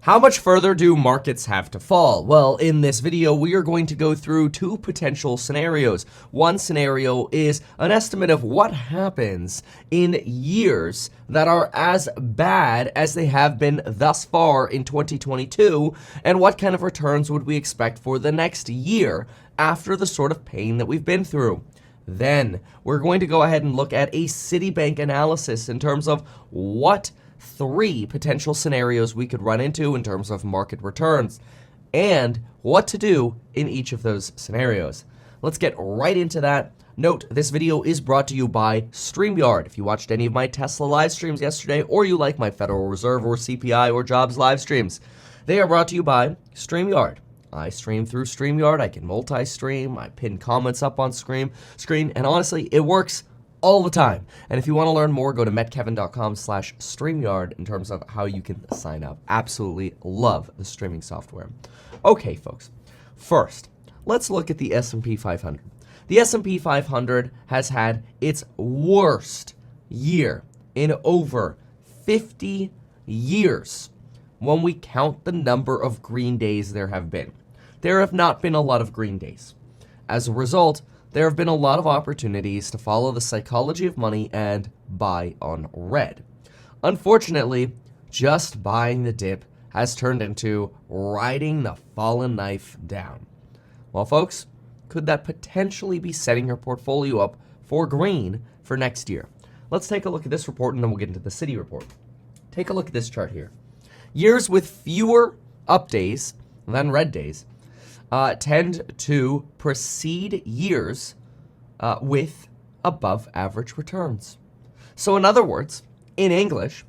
How much further do markets have to fall? Well, in this video, we are going to go through two potential scenarios. One scenario is an estimate of what happens in years that are as bad as they have been thus far in 2022, and what kind of returns would we expect for the next year after the sort of pain that we've been through. Then we're going to go ahead and look at a Citibank analysis in terms of what three potential scenarios we could run into in terms of market returns and what to do in each of those scenarios. Let's get right into that. Note, this video is brought to you by StreamYard. If you watched any of my Tesla live streams yesterday, or you like my Federal Reserve or CPI or jobs live streams, they are brought to you by StreamYard. I stream through StreamYard. I can multi-stream. I pin comments up on screen, and honestly, it works all the time. And if you want to learn more, go to metkevin.com/StreamYard in terms of how you can sign up. Absolutely love the streaming software. Okay, folks. First, let's look at the S&P 500. The S&P 500 has had its worst year in over 50 years when we count the number of green days there have been. There have not been a lot of green days. As a result, there have been a lot of opportunities to follow the psychology of money and buy on red. Unfortunately, just buying the dip has turned into riding the fallen knife down. Well, folks, could that potentially be setting your portfolio up for green for next year? Let's take a look at this report and then we'll get into the Citi report. Take a look at this chart here. Years with fewer up days than red days tend to precede years with above average returns. So in other words, in English,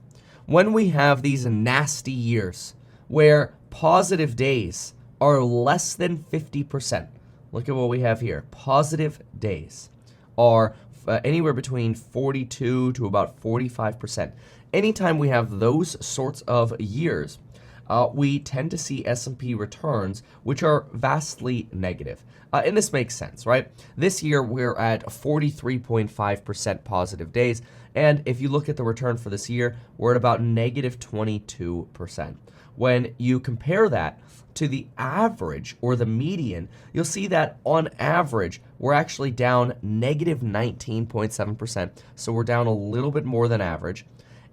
when we have these nasty years where positive days are less than 50%, look at what we have here. Positive days are anywhere between 42 to about 45%. Anytime we have those sorts of years, we tend to see S&P returns which are vastly negative. And this makes sense, right? This year we're at 43.5% positive days, and if you look at the return for this year, we're at about negative 22%. When you compare that to the average or the median, you'll see that on average, we're actually down negative 19.7%, so we're down a little bit more than average.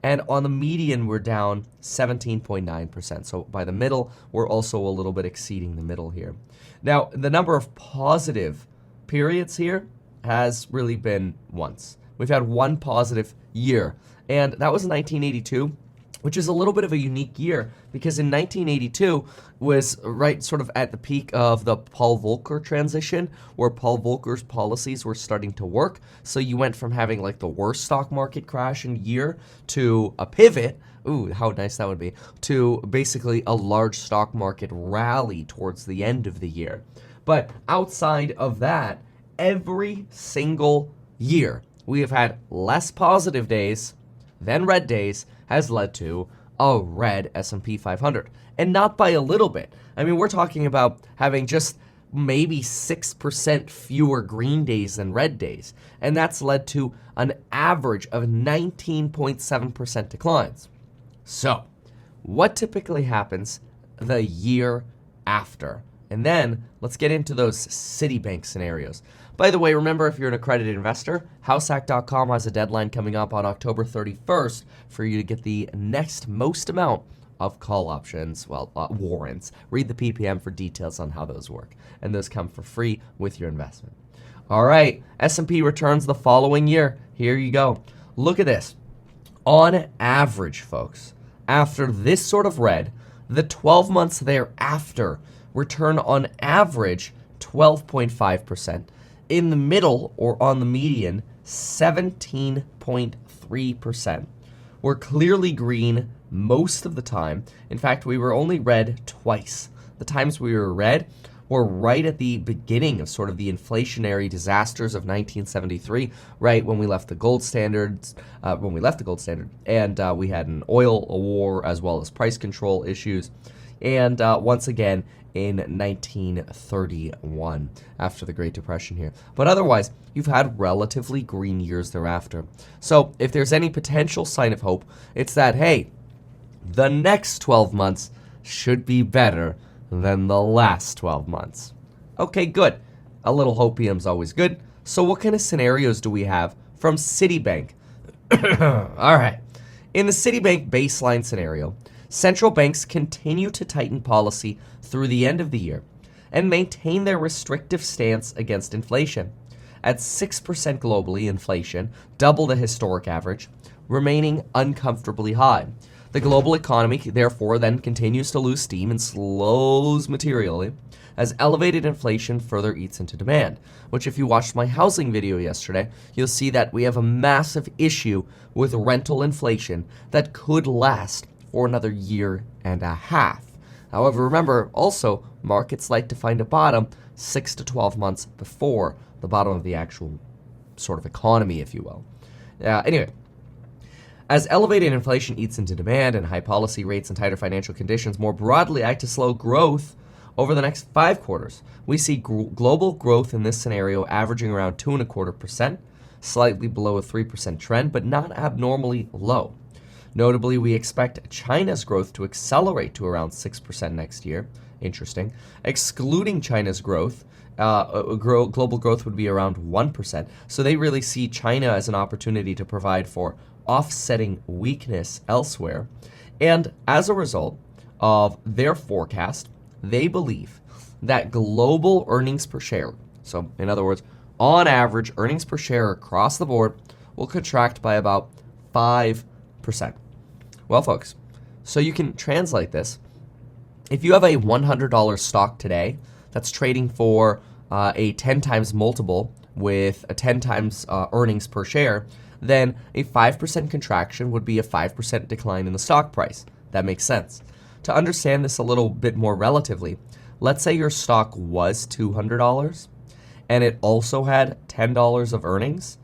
And on the median, we're down 17.9%. So by the middle, we're also a little bit exceeding the middle here. Now, the number of positive periods here has really been once. We've had one positive year, and that was 1982, which is a little bit of a unique year because in 1982 was right sort of at the peak of the Paul Volcker transition, where Paul Volcker's policies were starting to work. So you went from having like the worst stock market crash in a year to a pivot. Ooh, how nice that would be, to basically a large stock market rally towards the end of the year. But outside of that, every single year we have had less positive days than red days has led to a red S&P 500. And not by a little bit. I mean, we're talking about having just maybe 6% fewer green days than red days. And that's led to an average of 19.7% declines. So, what typically happens the year after? And then let's get into those Citibank scenarios. By the way, remember, if you're an accredited investor, househack.com has a deadline coming up on October 31st for you to get the next most amount of call options, warrants. Read the PPM for details on how those work. And those come for free with your investment. All right, S&P returns the following year. Here you go. Look at this. On average, folks, after this sort of red, the 12 months thereafter return on average 12.5%. In the middle, or on the median, 17.3%. We're clearly green most of the time. In fact, we were only red twice. The times we were red were right at the beginning of sort of the inflationary disasters of 1973, right when we left the gold standard, and we had an oil war as well as price control issues. And once again, in 1931 after the Great Depression here. But otherwise, you've had relatively green years thereafter. So if there's any potential sign of hope, it's that, hey, the next 12 months should be better than the last 12 months. Okay, good. A little hopium's always good. So what kind of scenarios do we have from Citibank? All right. In the Citibank baseline scenario, central banks continue to tighten policy through the end of the year and maintain their restrictive stance against inflation. At 6% globally, inflation, double the historic average, remaining uncomfortably high. The global economy, therefore, then continues to lose steam and slows materially as elevated inflation further eats into demand, which if you watched my housing video yesterday, you'll see that we have a massive issue with rental inflation that could last for another year and a half. However, remember also, markets like to find a bottom 6 to 12 months before the bottom of the actual sort of economy, if you will. Anyway, as elevated inflation eats into demand and high policy rates and tighter financial conditions more broadly act to slow growth over the next 5 quarters, we see global growth in this scenario averaging around 2.25%, slightly below a 3% trend, but not abnormally low. Notably, we expect China's growth to accelerate to around 6% next year. Interesting. Excluding China's growth, global growth would be around 1%. So they really see China as an opportunity to provide for offsetting weakness elsewhere. And as a result of their forecast, they believe that global earnings per share, so in other words, on average, earnings per share across the board will contract by about 5%. Well, folks, so you can translate this. If you have a $100 stock today that's trading for a 10 times multiple with a 10 times earnings per share, then a 5% contraction would be a 5% decline in the stock price. That makes sense. To understand this a little bit more relatively, let's say your stock was $200 and it also had $10 of earnings,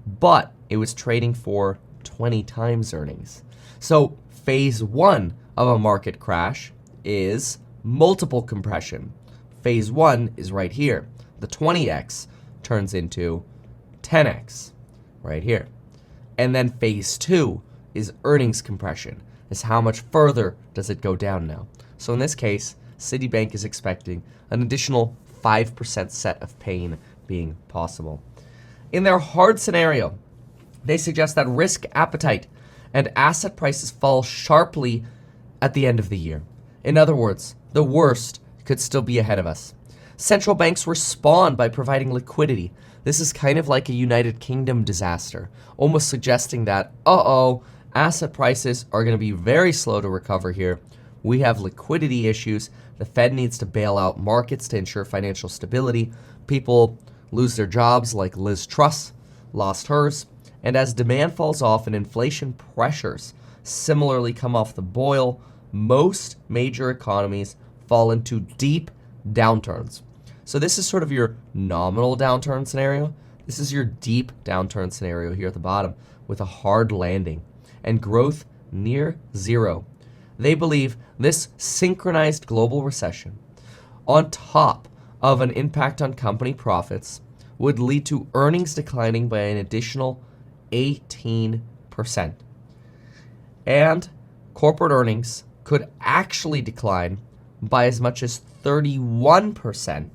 but it was trading for 20 times earnings. So phase 1 of a market crash is multiple compression. Phase 1 is right here. The 20x turns into 10x right here. And then phase 2 is earnings compression. Is how much further does it go down now? So in this case, Citibank is expecting an additional 5% set of pain being possible. In their hard scenario, they suggest that risk appetite and asset prices fall sharply at the end of the year. In other words, the worst could still be ahead of us. Central banks respond by providing liquidity. This is kind of like a United Kingdom disaster, almost suggesting that, asset prices are going to be very slow to recover here. We have liquidity issues. The Fed needs to bail out markets to ensure financial stability. People lose their jobs like Liz Truss lost hers. And as demand falls off and inflation pressures similarly come off the boil, most major economies fall into deep downturns. So this is sort of your nominal downturn scenario. This is your deep downturn scenario here at the bottom with a hard landing and growth near zero. They believe this synchronized global recession, on top of an impact on company profits, would lead to earnings declining by an additional 18%. And corporate earnings could actually decline by as much as 31%,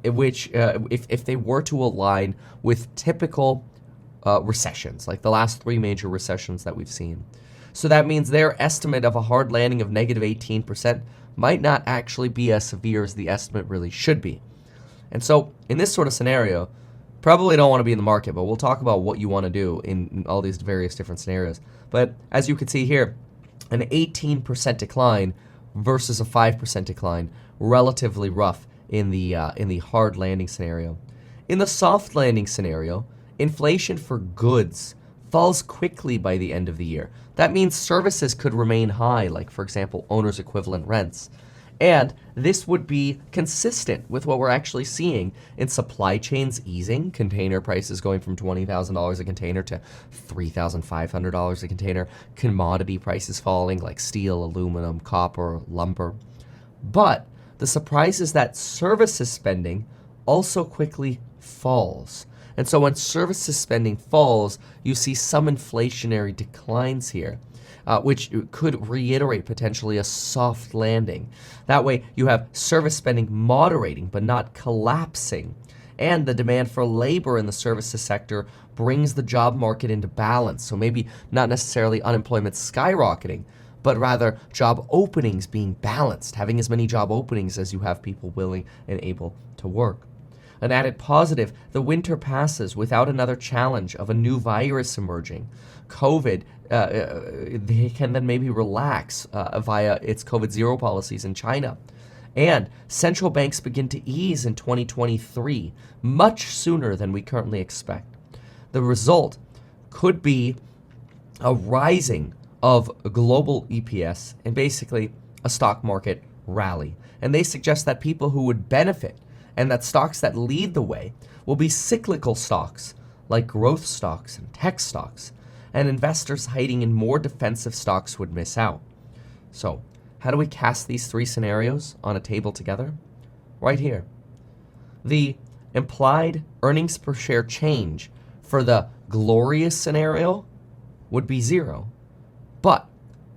if they were to align with typical recessions, like the last 3 major recessions that we've seen. So that means their estimate of a hard landing of negative 18% might not actually be as severe as the estimate really should be. And so in this sort of scenario, probably don't want to be in the market, but we'll talk about what you want to do in all these various different scenarios. But as you can see here, an 18% decline versus a 5% decline, relatively rough in the hard landing scenario. In the soft landing scenario, inflation for goods falls quickly by the end of the year. That means services could remain high, like, for example, owner's equivalent rents. And this would be consistent with what we're actually seeing in supply chains easing, container prices going from $20,000 a container to $3,500 a container, commodity prices falling like steel, aluminum, copper, lumber. But the surprise is that services spending also quickly falls. And so when services spending falls, you see some inflationary declines here. which could reiterate potentially a soft landing. That way, you have service spending moderating but not collapsing. And the demand for labor in the services sector brings the job market into balance. So maybe not necessarily unemployment skyrocketing, but rather job openings being balanced, having as many job openings as you have people willing and able to work. An added positive, the winter passes without another challenge of a new virus emerging. COVID, they can then maybe relax via its COVID zero policies in China. And central banks begin to ease in 2023, much sooner than we currently expect. The result could be a rising of global EPS and basically a stock market rally. And they suggest that people who would benefit and that stocks that lead the way will be cyclical stocks like growth stocks and tech stocks, and investors hiding in more defensive stocks would miss out. So, how do we cast these three scenarios on a table together? Right here. The implied earnings per share change for the glorious scenario would be 0, but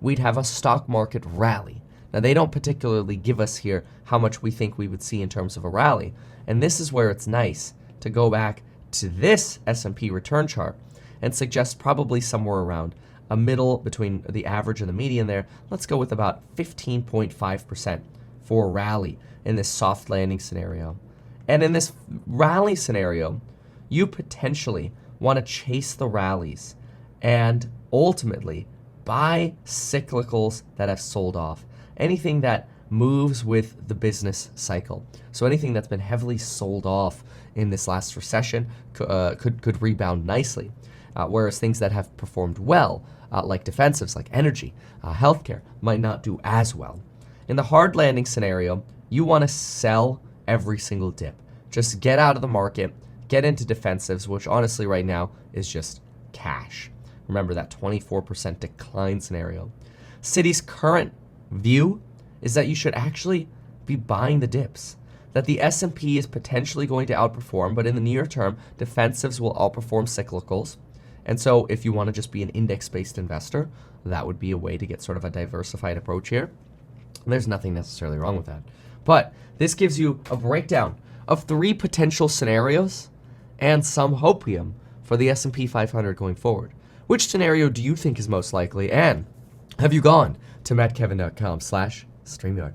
we'd have a stock market rally. Now, they don't particularly give us here how much we think we would see in terms of a rally, and this is where it's nice to go back to this S&P return chart and suggest probably somewhere around a middle between the average and the median there. Let's go with about 15.5% for a rally in this soft landing scenario. And in this rally scenario, you potentially want to chase the rallies and ultimately buy cyclicals that have sold off. Anything that moves with the business cycle. So anything that's been heavily sold off in this last recession could rebound nicely. Whereas things that have performed well, like defensives, like energy, healthcare, might not do as well. In the hard landing scenario, you want to sell every single dip. Just get out of the market, get into defensives, which honestly right now is just cash. Remember that 24% decline scenario. Citi's current view is that you should actually be buying the dips, that the S&P is potentially going to outperform, but in the near term, defensives will outperform cyclicals. And so if you want to just be an index-based investor, that would be a way to get sort of a diversified approach here. There's nothing necessarily wrong with that. But this gives you a breakdown of 3 potential scenarios and some hopium for the S&P 500 going forward. Which scenario do you think is most likely? And have you gone to mattkevin.com/StreamYard?